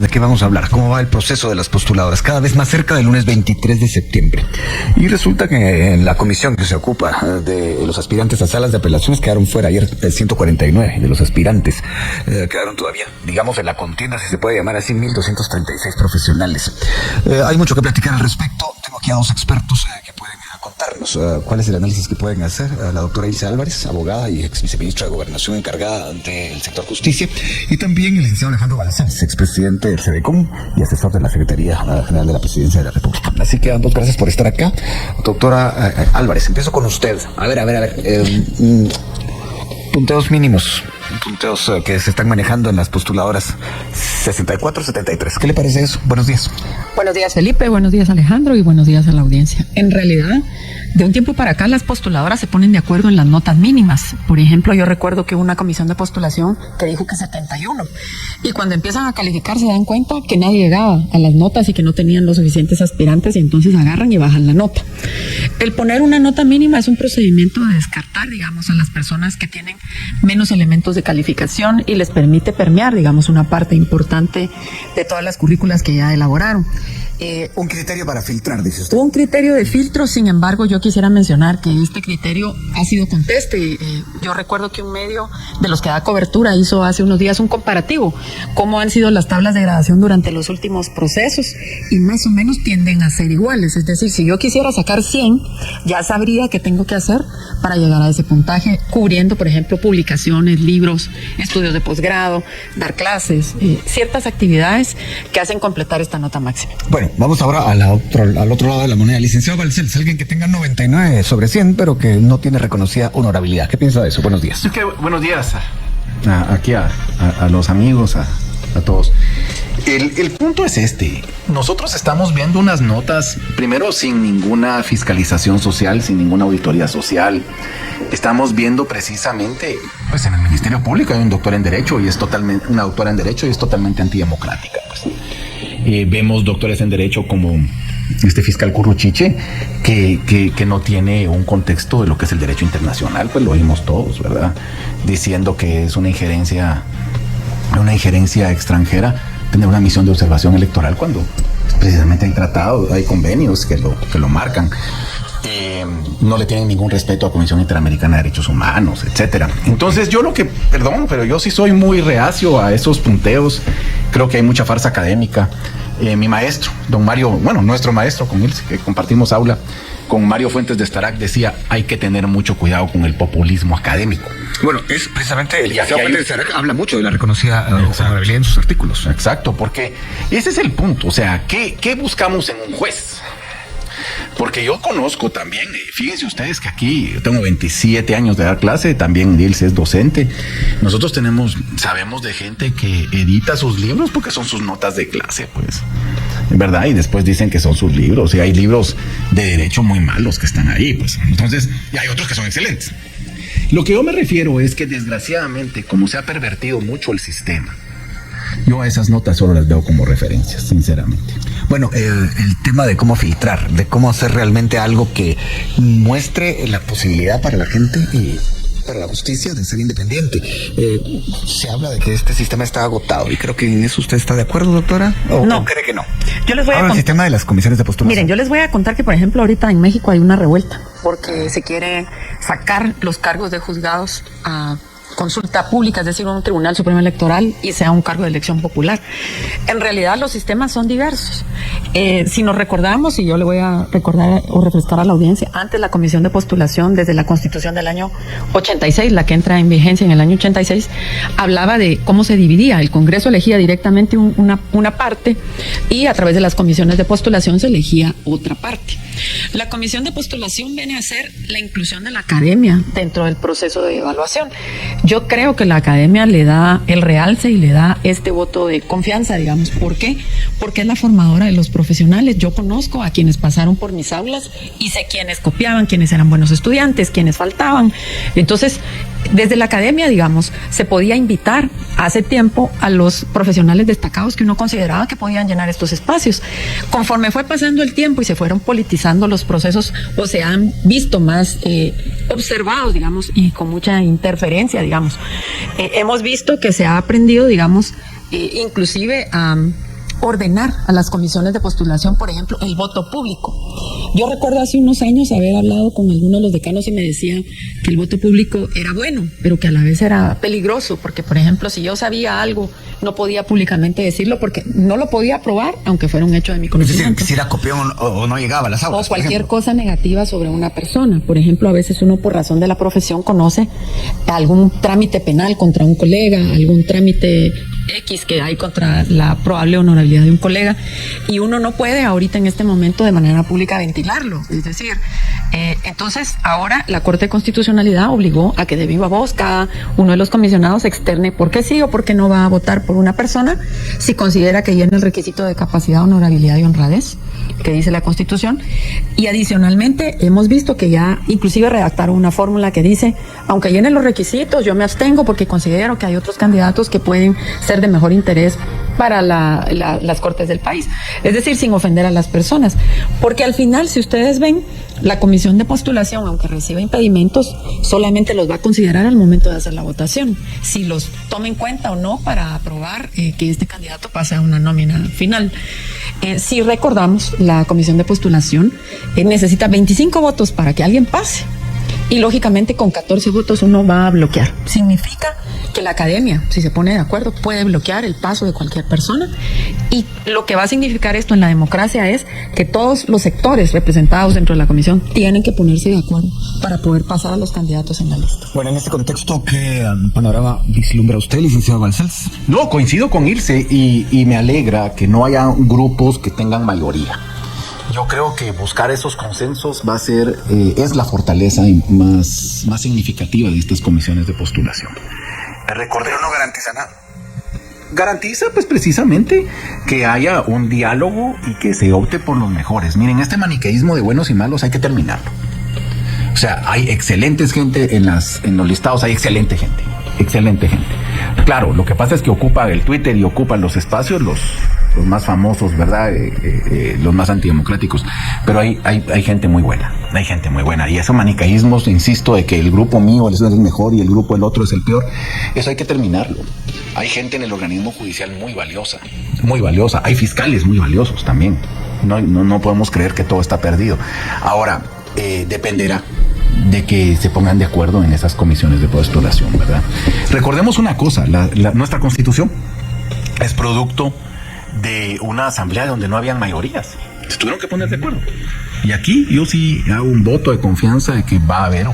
¿de qué vamos a hablar? ¿Cómo va el proceso de las postuladoras? Cada vez más cerca del lunes 23 de septiembre. Y resulta que en la comisión que se ocupa de los aspirantes a salas de apelaciones quedaron fuera ayer 149 de los aspirantes. Quedaron todavía, digamos, en la contienda, si se puede llamar así, 1,236 profesionales. Hay mucho que platicar al respecto. Tengo aquí a dos expertos que pueden contarnos cuál es el análisis que pueden hacer. La doctora Ilse Álvarez, abogada y ex viceministra de Gobernación encargada del sector justicia, y también el licenciado Alejandro Balcells, expresidente del CEDECOM y asesor de la Secretaría General de la Presidencia de la República. Así que ambos, gracias por estar acá. Doctora Álvarez, empiezo con usted. A ver. Punteos mínimos, punteos que se están manejando en las postuladoras 64-73. ¿Qué le parece eso? Buenos días. Buenos días, Felipe. Buenos días, Alejandro. Y buenos días a la audiencia. En realidad, de un tiempo para acá, las postuladoras se ponen de acuerdo en las notas mínimas. Por ejemplo, yo recuerdo que hubo una comisión de postulación que dijo que 71. Y cuando empiezan a calificar se dan cuenta que nadie llegaba a las notas y que no tenían los suficientes aspirantes, y entonces agarran y bajan la nota. El poner una nota mínima es un procedimiento de descartar, digamos, a las personas que tienen menos elementos de calificación y les permite permear, digamos, una parte importante de todas las currículas que ya elaboraron. Un criterio para filtrar, dice usted. Un criterio de filtro. Sin embargo, yo quisiera mencionar que este criterio ha sido conteste. Yo recuerdo que un medio de los que da cobertura hizo hace unos días un comparativo, cómo han sido las tablas de gradación durante los últimos procesos, y más o menos tienden a ser iguales. Es decir, si yo quisiera sacar 100, ya sabría qué tengo que hacer para llegar a ese puntaje, cubriendo, por ejemplo, publicaciones, libros, estudios de posgrado, dar clases, ciertas actividades que hacen completar esta nota máxima. Bueno, vamos ahora al otro lado de la moneda. Licenciado Balcells, alguien que tenga 99 sobre 100, pero que no tiene reconocida honorabilidad. ¿Qué piensa de eso? Buenos días. Buenos días aquí a los amigos, a todos. El punto es este. Nosotros estamos viendo unas notas, primero, sin ninguna fiscalización social, sin ninguna auditoría social. Estamos viendo precisamente, pues en el Ministerio Público hay un doctor en Derecho y es totalmente, una doctora en Derecho y es totalmente antidemocrática, pues. Vemos doctores en Derecho como este fiscal Curruchiche, que no tiene un contexto de lo que es el derecho internacional, pues lo oímos todos, ¿verdad? Diciendo que es una injerencia extranjera tener una misión de observación electoral cuando precisamente hay tratados, hay convenios que lo marcan. No le tienen ningún respeto a la Comisión Interamericana de Derechos Humanos, etcétera. Entonces pero yo sí soy muy reacio a esos punteos. Creo que hay mucha farsa académica. Mi maestro, don Mario, nuestro maestro con él, que compartimos aula, con Mario Fuentes de Starac, decía, hay que tener mucho cuidado con el populismo académico. Bueno, es precisamente el Fuentes de Starac habla mucho de la reconocida honorabilidad en sus artículos. Exacto, porque ese es el punto. O sea, ¿qué buscamos en un juez? Porque yo conozco también, fíjense ustedes que aquí yo tengo 27 años de dar clase, también Ilse es docente. Nosotros sabemos de gente que edita sus libros porque son sus notas de clase, pues, ¿verdad? Y después dicen que son sus libros, y hay libros de derecho muy malos que están ahí, pues. Entonces, y hay otros que son excelentes. Lo que yo me refiero es que desgraciadamente, como se ha pervertido mucho el sistema, yo a esas notas solo las veo como referencias, sinceramente. Bueno, el tema de cómo filtrar, de cómo hacer realmente algo que muestre la posibilidad para la gente y para la justicia de ser independiente. Se habla de que este sistema está agotado, y creo que en eso usted está de acuerdo, doctora. ¿O no cree que no? Yo les voy el sistema de las comisiones de postulación. Miren, yo les voy a contar que, por ejemplo, ahorita en México hay una revuelta porque se quiere sacar los cargos de juzgados a consulta pública, es decir, un Tribunal Supremo Electoral, y sea un cargo de elección popular. En realidad los sistemas son diversos. Si nos recordamos, y yo le voy a recordar o refrescar a la audiencia, antes la comisión de postulación, desde la Constitución del año 86, la que entra en vigencia en el año 86, hablaba de cómo se dividía. El Congreso elegía directamente una parte, y a través de las comisiones de postulación se elegía otra parte. La comisión de postulación viene a ser la inclusión de la academia dentro del proceso de evaluación. Yo creo que la academia le da el realce y le da este voto de confianza, digamos. ¿Por qué? Porque es la formadora de los profesionales. Yo conozco a quienes pasaron por mis aulas y sé quiénes copiaban, quiénes eran buenos estudiantes, quiénes faltaban. Entonces, desde la academia, digamos, se podía invitar hace tiempo a los profesionales destacados que uno consideraba que podían llenar estos espacios. Conforme fue pasando el tiempo y se fueron politizando los procesos, o se han visto más observados, digamos, y con mucha interferencia, digamos, hemos visto que se ha aprendido, digamos, inclusive a ordenar a las comisiones de postulación, por ejemplo, el voto público. Yo recuerdo hace unos años haber hablado con algunos de los decanos y me decían que el voto público era bueno, pero que a la vez era peligroso, porque, por ejemplo, si yo sabía algo, no podía públicamente decirlo porque no lo podía probar, aunque fuera un hecho de mi Es decir, conocimiento. si era copión o no llegaba a las aulas. O cualquier cosa negativa sobre una persona. Por ejemplo, a veces uno por razón de la profesión conoce algún trámite penal contra un colega, algún trámite X que hay contra la probable honorabilidad de un colega, y uno no puede ahorita en este momento de manera pública ventilarlo. Es decir, entonces ahora la Corte de Constitucionalidad obligó a que de viva voz cada uno de los comisionados externe por qué sí o por qué no va a votar por una persona si considera que llena el requisito de capacidad, honorabilidad y honradez que dice la Constitución. Y adicionalmente hemos visto que ya inclusive redactaron una fórmula que dice, aunque llene los requisitos, yo me abstengo porque considero que hay otros candidatos que pueden ser de mejor interés para las cortes del país. Es decir, sin ofender a las personas. Porque al final, si ustedes ven, la comisión de postulación, aunque reciba impedimentos, solamente los va a considerar al momento de hacer la votación, si los toma en cuenta o no para aprobar que este candidato pase a una nómina final. Si recordamos, la comisión de postulación necesita 25 votos para que alguien pase. Y lógicamente con 14 votos uno va a bloquear. Significa que la academia, si se pone de acuerdo, puede bloquear el paso de cualquier persona. Y lo que va a significar esto en la democracia es que todos los sectores representados dentro de la comisión tienen que ponerse de acuerdo para poder pasar a los candidatos en la lista. Bueno, en este contexto, ¿qué panorama vislumbra usted, licenciado Balcells? No, coincido con Ilse y me alegra que no haya grupos que tengan mayoría. Yo creo que buscar esos consensos va a ser, es la fortaleza más significativa de estas comisiones de postulación. Recordé, no garantiza nada. Garantiza, pues, precisamente que haya un diálogo y que se opte por los mejores. Miren, este maniqueísmo de buenos y malos hay que terminarlo. O sea, hay excelentes gente en los listados, hay excelente gente. Claro, lo que pasa es que ocupa el Twitter y ocupan los espacios los más famosos, ¿verdad? Los más antidemocráticos. Pero hay gente muy buena, Y esos maniqueísmos, insisto, de que el grupo mío es el mejor y el grupo del otro es el peor, eso hay que terminarlo. Hay gente en el organismo judicial muy valiosa. Hay fiscales muy valiosos también. No podemos creer que todo está perdido. Ahora, dependerá de que se pongan de acuerdo en esas comisiones de postulación, ¿verdad? Recordemos una cosa, nuestra Constitución es producto de una asamblea donde no habían mayorías. Se tuvieron que poner de acuerdo. Y aquí yo sí hago un voto de confianza de que va a haber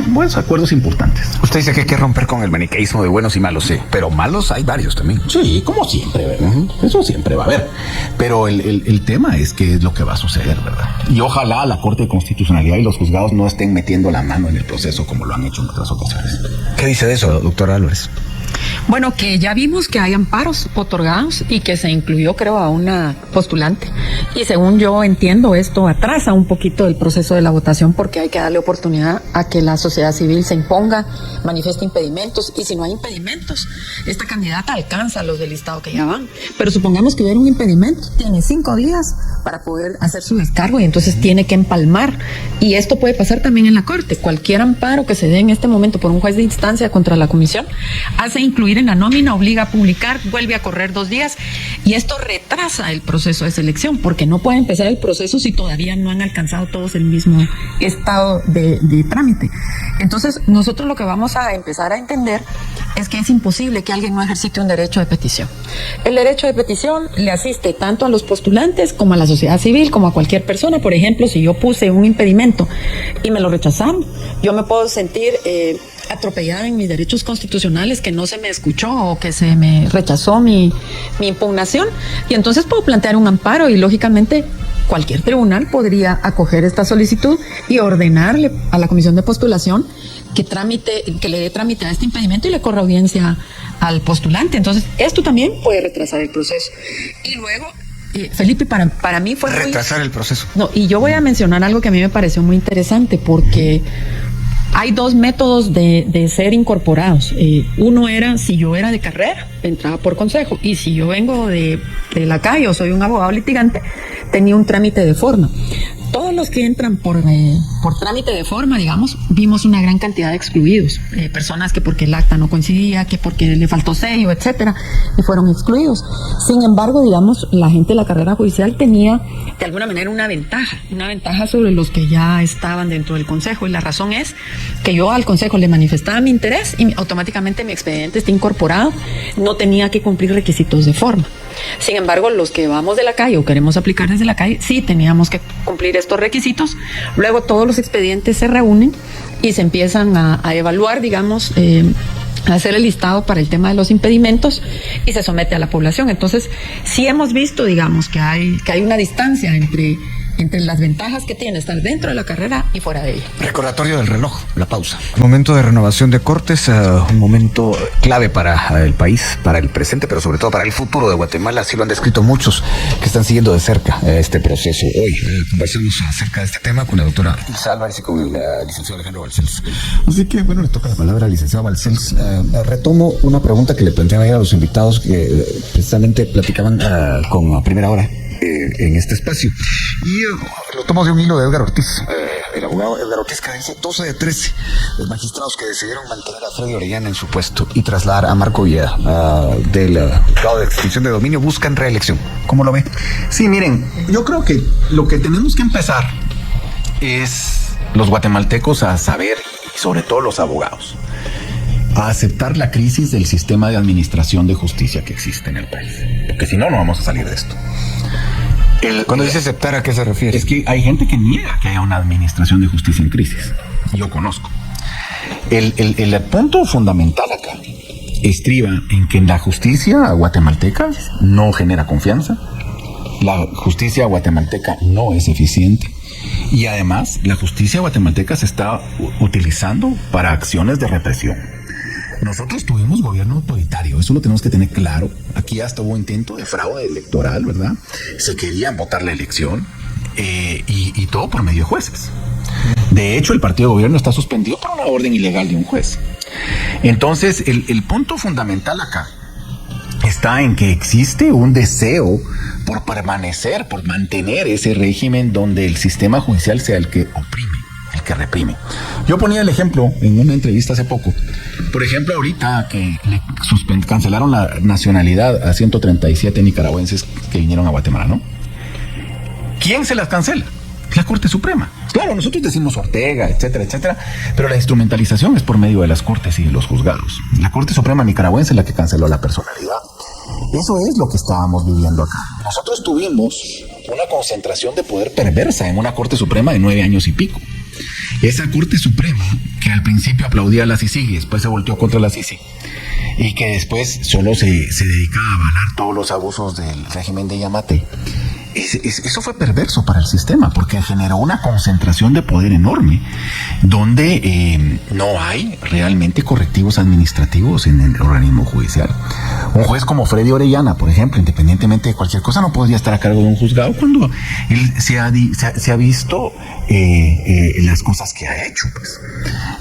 buenos acuerdos importantes. Usted dice que hay que romper con el maniqueísmo de buenos y malos, sí, pero malos hay varios también. Sí, como siempre, ¿verdad? Eso siempre va a haber. Pero el tema es qué es lo que va a suceder, ¿verdad? Y ojalá la Corte de Constitucionalidad y los juzgados no estén metiendo la mano en el proceso como lo han hecho en otras ocasiones. ¿Qué dice de eso, doctor Álvarez? Bueno, que ya vimos que hay amparos otorgados y que se incluyó, creo, a una postulante. Y según yo entiendo, esto atrasa un poquito el proceso de la votación porque hay que darle oportunidad a que la sociedad civil se imponga, manifieste impedimentos. Y si no hay impedimentos, esta candidata alcanza los del listado que ya van. Pero supongamos que hubiera un impedimento, tiene 5 días para poder hacer su descargo y entonces tiene que empalmar. Y esto puede pasar también en la Corte. Cualquier amparo que se dé en este momento por un juez de instancia contra la comisión hace incluir en la nómina, obliga a publicar, vuelve a correr 2 días y esto retrasa el proceso de selección porque no puede empezar el proceso si todavía no han alcanzado todos el mismo estado de trámite. Entonces nosotros lo que vamos a empezar a entender es que es imposible que alguien no ejercite un derecho de petición. El derecho de petición le asiste tanto a los postulantes como a la sociedad civil, como a cualquier persona. Por ejemplo, si yo puse un impedimento y me lo rechazaron, yo me puedo sentir atropellada en mis derechos constitucionales, que no se me escuchó o que se me rechazó mi impugnación, y entonces puedo plantear un amparo y lógicamente cualquier tribunal podría acoger esta solicitud y ordenarle a la comisión de postulación que le dé trámite a este impedimento y le corra audiencia al postulante. Entonces esto también puede retrasar el proceso. Y luego Felipe, para mí fue retrasar el proceso. No, y yo voy a mencionar algo que a mí me pareció muy interesante porque hay 2 métodos de ser incorporados. Uno era, si yo era de carrera, entraba por consejo. Y si yo vengo de la calle o soy un abogado litigante, tenía un trámite de forma. todos los que entran por trámite de forma, digamos, vimos una gran cantidad de excluidos, personas que porque el acta no coincidía, que porque le faltó sello, etcétera, y fueron excluidos. Sin embargo, digamos, la gente de la carrera judicial tenía de alguna manera una ventaja sobre los que ya estaban dentro del consejo, y la razón es que yo al consejo le manifestaba mi interés y automáticamente mi expediente está incorporado, no tenía que cumplir requisitos de forma. Sin embargo, los que vamos de la calle o queremos aplicar desde la calle, sí teníamos que cumplir estos requisitos. Luego todos los expedientes se reúnen y se empiezan a evaluar, digamos, a hacer el listado para el tema de los impedimentos y se somete a la población. Entonces, sí hemos visto, digamos, que hay una distancia entre las ventajas que tiene estar dentro de la carrera y fuera de ella. Recordatorio del reloj, la pausa. Momento de renovación de cortes, un momento clave para el país, para el presente, pero sobre todo para el futuro de Guatemala. Así lo han descrito muchos que están siguiendo de cerca este proceso. Hoy conversamos acerca de este tema con la doctora Ilse Álvarez y con el licenciado Alejandro Balcells. Así que, bueno, le toca la palabra al licenciado Balcells. Retomo una pregunta que le planteaba a los invitados que precisamente platicaban con Primera Hora en este espacio. Y lo tomo de un hilo de Edgar Ortiz, el abogado Edgar Ortiz, que dice 12 de 13 los magistrados que decidieron mantener a Freddy Orellana en su puesto y trasladar a Marco Villeda del grado de extinción de dominio buscan reelección. ¿Cómo lo ve? Sí, miren, yo creo que lo que tenemos que empezar es los guatemaltecos a saber, y sobre todo los abogados, a aceptar la crisis del sistema de administración de justicia que existe en el país. Porque si no, no vamos a salir de esto. Cuando dice aceptar, ¿a qué se refiere? Es que hay gente que niega que haya una administración de justicia en crisis. Yo conozco. El punto fundamental acá estriba en que la justicia guatemalteca no genera confianza, la justicia guatemalteca no es eficiente y además la justicia guatemalteca se está utilizando para acciones de represión. Nosotros tuvimos gobierno autoritario, eso lo tenemos que tener claro. Aquí hasta hubo intento de fraude electoral, ¿verdad? Se querían votar la elección y todo por medio de jueces. De hecho, el partido de gobierno está suspendido por una orden ilegal de un juez. Entonces, el punto fundamental acá está en que existe un deseo por permanecer, por mantener ese régimen donde el sistema judicial sea el que oprime, el que reprime. Yo ponía el ejemplo en una entrevista hace poco. Por ejemplo, ahorita que cancelaron la nacionalidad a 137 nicaragüenses que vinieron a Guatemala, ¿no? ¿Quién se las cancela? La Corte Suprema. Claro, nosotros decimos Ortega, etcétera, etcétera, pero la instrumentalización es por medio de las Cortes y de los juzgados. La Corte Suprema nicaragüense es la que canceló la personalidad. Eso es lo que estábamos viviendo acá. Nosotros tuvimos una concentración de poder perversa en una Corte Suprema de 9 años y pico. Esa Corte Suprema, que al principio aplaudía a la CICIG y después se volteó contra la CICIG, y que después solo se dedicaba a avalar todos los abusos del régimen de Yamatei, eso fue perverso para el sistema, porque generó una concentración de poder enorme, donde no hay realmente correctivos administrativos en el organismo judicial. Un juez como Freddy Orellana, por ejemplo, independientemente de cualquier cosa, no podría estar a cargo de un juzgado cuando él se ha visto las cosas que ha hecho, pues.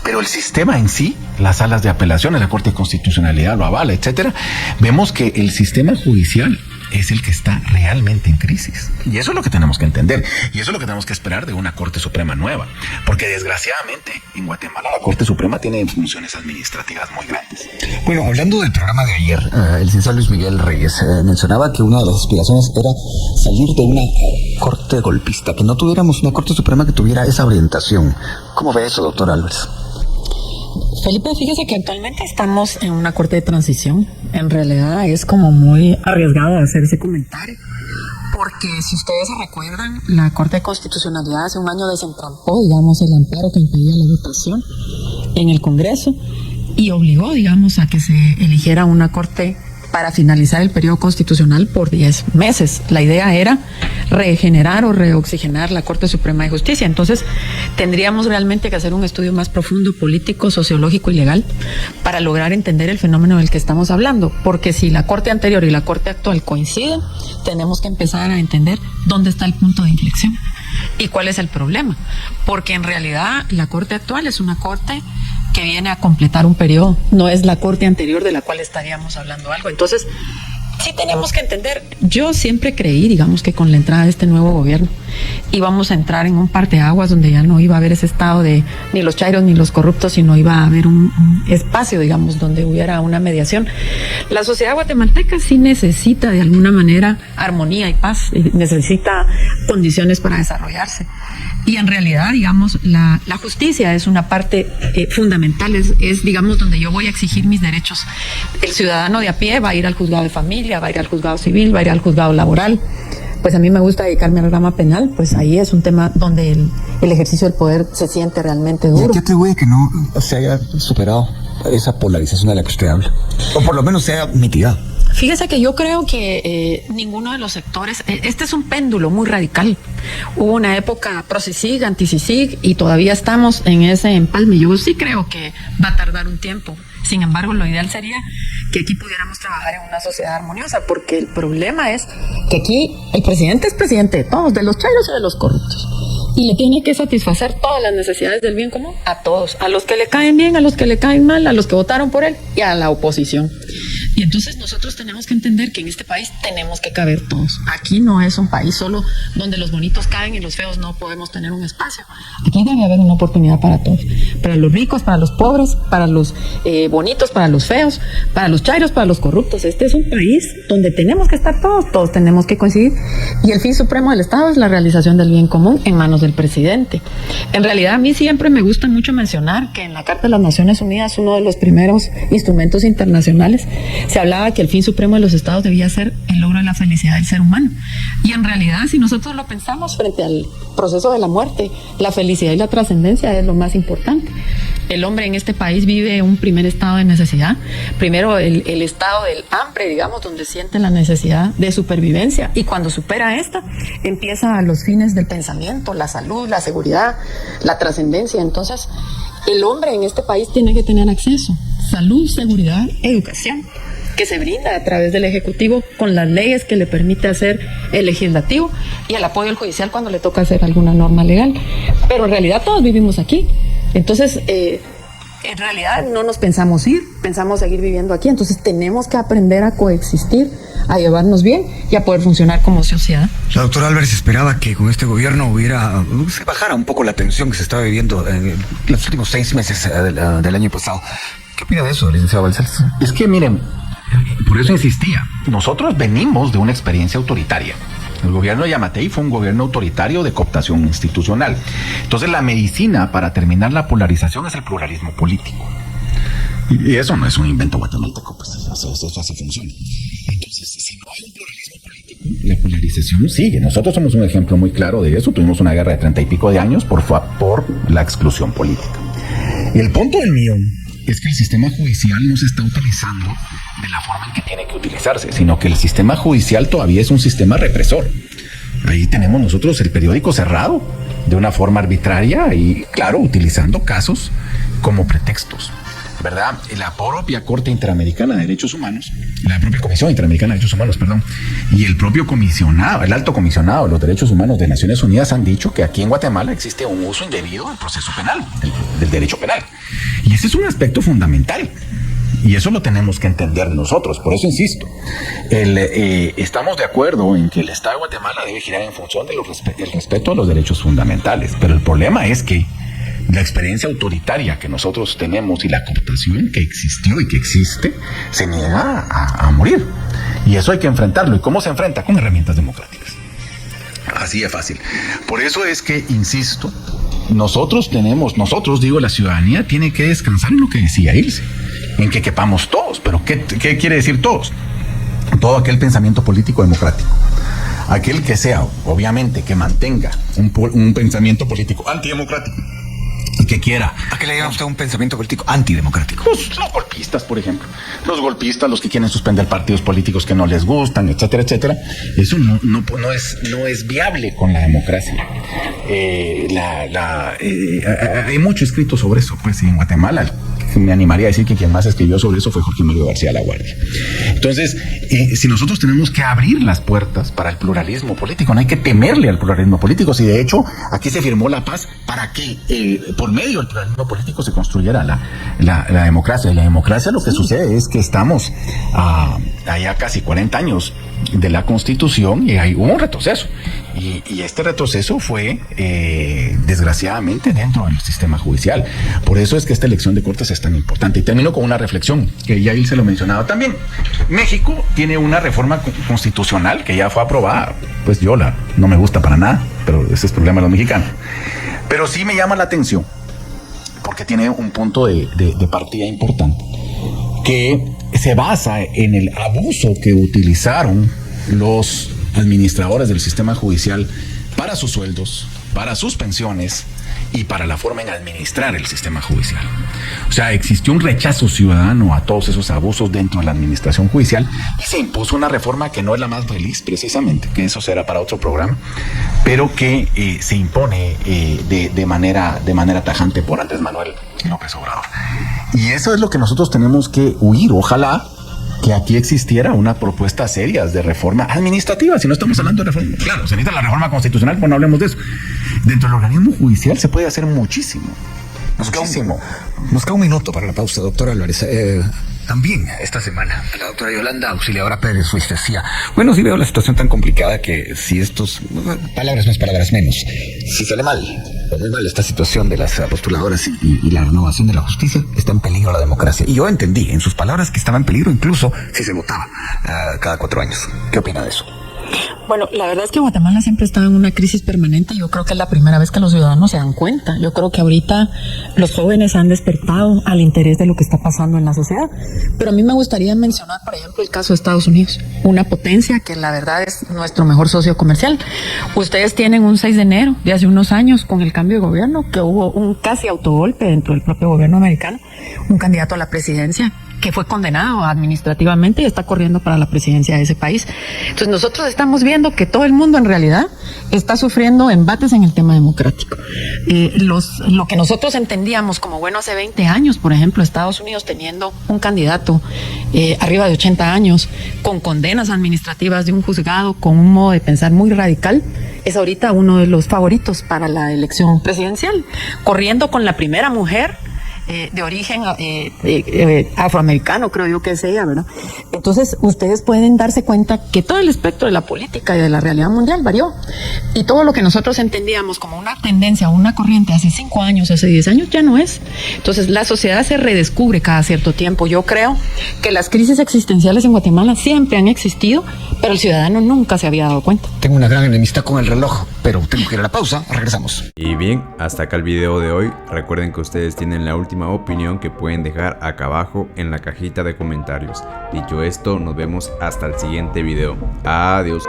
Pero el sistema en sí, las salas de apelaciones, la Corte de Constitucionalidad lo avala, etcétera, vemos que el sistema judicial es el que está realmente en crisis. Y eso es lo que tenemos que entender. Y eso es lo que tenemos que esperar de una Corte Suprema nueva. Porque desgraciadamente en Guatemala la Corte Suprema tiene funciones administrativas muy grandes. Bueno, hablando del programa de ayer, el licenciado Luis Miguel Reyes mencionaba que una de las aspiraciones era salir de una Corte golpista, que no tuviéramos una Corte Suprema que tuviera esa orientación. ¿Cómo ve eso, doctor Álvarez? Felipe, fíjese que actualmente estamos en una corte de transición. En realidad es como muy arriesgado hacer ese comentario, porque si ustedes se recuerdan, la Corte de Constitucionalidad hace un año desentrampó, digamos, el amparo que impedía la votación en el Congreso y obligó, digamos, a que se eligiera una corte para finalizar el periodo constitucional por 10 meses. La idea era regenerar o reoxigenar la Corte Suprema de Justicia. Entonces, tendríamos realmente que hacer un estudio más profundo, político, sociológico y legal, para lograr entender el fenómeno del que estamos hablando. Porque si la Corte anterior y la Corte actual coinciden, tenemos que empezar a entender dónde está el punto de inflexión y cuál es el problema. Porque en realidad la Corte actual es una Corte que viene a completar un periodo, no es la Corte anterior de la cual estaríamos hablando algo. Entonces, sí tenemos que entender, yo siempre creí, digamos, que con la entrada de este nuevo gobierno íbamos a entrar en un parteaguas donde ya no iba a haber ese estado de ni los chairos ni los corruptos, sino iba a haber un espacio, digamos, donde hubiera una mediación. La sociedad guatemalteca sí necesita de alguna manera armonía y paz, necesita condiciones para desarrollarse. Y en realidad, digamos, la justicia es una parte fundamental, es, digamos, donde yo voy a exigir mis derechos. El ciudadano de a pie va a ir al juzgado de familia, va a ir al juzgado civil, va a ir al juzgado laboral. Pues a mí me gusta dedicarme al rama penal, pues ahí es un tema donde el ejercicio del poder se siente realmente duro. ¿Y a qué atribuye que no se haya superado esa polarización de la que usted habla? O por lo menos se haya mitigado. Fíjese que yo creo que ninguno de los sectores, este es un péndulo muy radical. Hubo una época pro-CICIG, anti-CICIG y todavía estamos en ese empalme. Yo sí creo que va a tardar un tiempo. Sin embargo, lo ideal sería que aquí pudiéramos trabajar en una sociedad armoniosa, porque el problema es que aquí el presidente es presidente de todos, de los chairos y de los corruptos. Y le tiene que satisfacer todas las necesidades del bien común a todos, a los que le caen bien, a los que le caen mal, a los que votaron por él y a la oposición. Y entonces nosotros tenemos que entender que en este país tenemos que caber todos. Aquí no es un país solo donde los bonitos caen y los feos no podemos tener un espacio. Aquí debe haber una oportunidad para todos. Para los ricos, para los pobres, para los bonitos, para los feos, para los chairos, para los corruptos. Este es un país donde tenemos que estar todos tenemos que coincidir. Y el fin supremo del Estado es la realización del bien común en manos del presidente. En realidad a mí siempre me gusta mucho mencionar que en la Carta de las Naciones Unidas, uno de los primeros instrumentos internacionales, se hablaba que el fin supremo de los estados debía ser el logro de la felicidad del ser humano. Y en realidad, si nosotros lo pensamos frente al proceso de la muerte, la felicidad y la trascendencia es lo más importante. El hombre en este país vive un primer estado de necesidad. Primero, el estado del hambre, digamos, donde siente la necesidad de supervivencia. Y cuando supera esta, empieza a los fines del pensamiento, la salud, la seguridad, la trascendencia. Entonces, el hombre en este país tiene que tener acceso a salud, seguridad, educación, que se brinda a través del Ejecutivo con las leyes que le permite hacer el Legislativo y el apoyo del Judicial cuando le toca hacer alguna norma legal. Pero en realidad todos vivimos aquí. Entonces, en realidad no nos pensamos ir, pensamos seguir viviendo aquí. Entonces tenemos que aprender a coexistir, a llevarnos bien y a poder funcionar como sociedad. La doctora Álvarez esperaba que con este gobierno se bajara un poco la tensión que se estaba viviendo en los últimos 6 meses del año pasado. ¿Qué opina de eso, licenciado Balcells? Es que miren, por eso insistía, nosotros venimos de una experiencia autoritaria. El gobierno de Yamatei fue un gobierno autoritario de cooptación institucional. Entonces la medicina para terminar la polarización es el pluralismo político. Y eso no es un invento guatemalteco, pues eso así funciona. Entonces, si no hay un pluralismo político, la polarización sigue. Nosotros somos un ejemplo muy claro de eso. Tuvimos una guerra de 30 y pico de años por la exclusión política. Y el punto del mío es que el sistema judicial no se está utilizando de la forma en que tiene que utilizarse, sino que el sistema judicial todavía es un sistema represor. Ahí tenemos nosotros el periódico cerrado de una forma arbitraria y, claro, utilizando casos como pretextos, ¿verdad? La propia Corte Interamericana de Derechos Humanos, la propia Comisión Interamericana de Derechos Humanos, y el propio comisionado, el alto comisionado de los Derechos Humanos de Naciones Unidas han dicho que aquí en Guatemala existe un uso indebido del proceso penal, del derecho penal. Y ese es un aspecto fundamental. Y eso lo tenemos que entender nosotros. Por eso insisto, estamos de acuerdo en que el Estado de Guatemala debe girar en función del respeto a los derechos fundamentales. Pero el problema es que la experiencia autoritaria que nosotros tenemos y la cooptación que existió y que existe se niega a morir. Y eso hay que enfrentarlo. ¿Y cómo se enfrenta? Con herramientas democráticas. Así de fácil. Por eso es que, insisto, nosotros, la ciudadanía tiene que descansar en lo que decía Ilse, en que quepamos todos. Pero ¿qué quiere decir todos? Todo aquel pensamiento político democrático. Aquel que sea, obviamente, que mantenga un pensamiento político antidemocrático y que quiera. ¿A qué le llama usted un pensamiento político antidemocrático? Pues los golpistas, por ejemplo. Los golpistas, los que quieren suspender partidos políticos que no les gustan, etcétera, etcétera. Eso no es viable con la democracia. Hay mucho escrito sobre eso, pues, y en Guatemala me animaría a decir que quien más escribió sobre eso fue Jorge Mario García Laguardia. Entonces, si nosotros tenemos que abrir las puertas para el pluralismo político, no hay que temerle al pluralismo político. Si de hecho aquí se firmó la paz para que por medio del pluralismo político se construyera la democracia. Y la democracia, lo que sucede es que estamos allá casi 40 años de la Constitución y hubo un retroceso. Y este retroceso fue, desgraciadamente, dentro del sistema judicial. Por eso es que esta elección de Cortes es tan importante. Y termino con una reflexión, que ya él se lo mencionaba también. México tiene una reforma constitucional que ya fue aprobada. Pues no me gusta para nada, pero ese es el problema de los mexicanos. Pero sí me llama la atención, porque tiene un punto de partida importante, que se basa en el abuso que utilizaron los administradores del sistema judicial para sus sueldos, para sus pensiones y para la forma en administrar el sistema judicial. O sea, existió un rechazo ciudadano a todos esos abusos dentro de la administración judicial y se impuso una reforma que no es la más feliz, precisamente, que eso será para otro programa, pero que se impone de manera tajante por Andrés Manuel López Obrador. Y eso es lo que nosotros tenemos que huir. Ojalá que aquí existiera una propuesta seria de reforma administrativa. Si no estamos hablando de reforma, claro, se necesita la reforma constitucional, pues no hablemos de eso. Dentro del organismo judicial se puede hacer muchísimo. Nos queda un minuto para la pausa, doctora Álvarez. También esta semana, la doctora Yolanda Auxiliadora Pérez Ruiz decía, bueno, sí veo la situación tan complicada que si estos, palabras más, palabras menos, si sale mal esta situación de las postuladoras y la renovación de la justicia, está en peligro la democracia. Y yo entendí en sus palabras que estaba en peligro incluso si se votaba cada 4 años. ¿Qué opina de eso? Bueno, la verdad es que Guatemala siempre está en una crisis permanente. Yo creo que es la primera vez que los ciudadanos se dan cuenta. Yo creo que ahorita los jóvenes han despertado al interés de lo que está pasando en la sociedad. Pero a mí me gustaría mencionar, por ejemplo, el caso de Estados Unidos, una potencia que la verdad es nuestro mejor socio comercial. Ustedes tienen un 6 de enero de hace unos años, con el cambio de gobierno, que hubo un casi autogolpe dentro del propio gobierno americano, un candidato a la presidencia que fue condenado administrativamente y está corriendo para la presidencia de ese país. Entonces nosotros estamos viendo que todo el mundo en realidad está sufriendo embates en el tema democrático. Lo que nosotros entendíamos como bueno hace 20 años, por ejemplo, Estados Unidos teniendo un candidato arriba de 80 años, con condenas administrativas de un juzgado, con un modo de pensar muy radical, es ahorita uno de los favoritos para la elección presidencial, corriendo con la primera mujer de origen afroamericano, creo yo que es ella, ¿verdad? Entonces, ustedes pueden darse cuenta que todo el espectro de la política y de la realidad mundial varió. Y todo lo que nosotros entendíamos como una tendencia o una corriente hace 5 años, hace 10 años, ya no es. Entonces, la sociedad se redescubre cada cierto tiempo. Yo creo que las crisis existenciales en Guatemala siempre han existido, pero el ciudadano nunca se había dado cuenta. Tengo una gran enemistad con el reloj, pero tengo que ir a la pausa. Regresamos. Y bien, hasta acá el video de hoy. Recuerden que ustedes tienen la última opinión que pueden dejar acá abajo en la cajita de comentarios. Dicho esto, nos vemos hasta el siguiente video. Adiós.